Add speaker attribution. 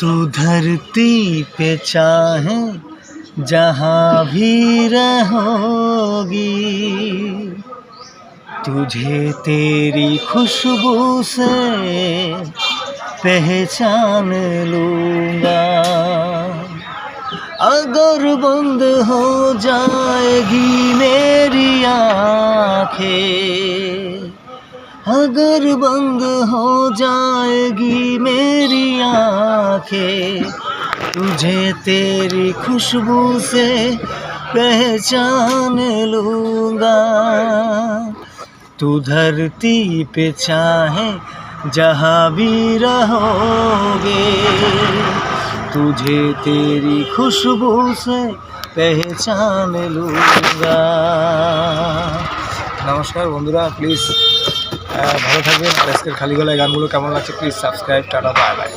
Speaker 1: तू धरती पे चाहे जहाँ भी रहोगी, तुझे तेरी खुशबू से पहचान लूँगा। अगर बंद हो जाएगी मेरी आँखें, अगर बंद हो जाएगी मेरी आँखें, तुझे तेरी खुशबू से पहचान लूँगा। तू धरती पे चाहे जहाँ भी रहोगे, तुझे तेरी खुशबू से पहचान लूँगा। নমস্কার বন্ধুরা, প্লিজ ভালো থাকবেন। আর আজকের খালি গলায় গানগুলো কেমন লাগছে please subscribe. Tata, bye bye.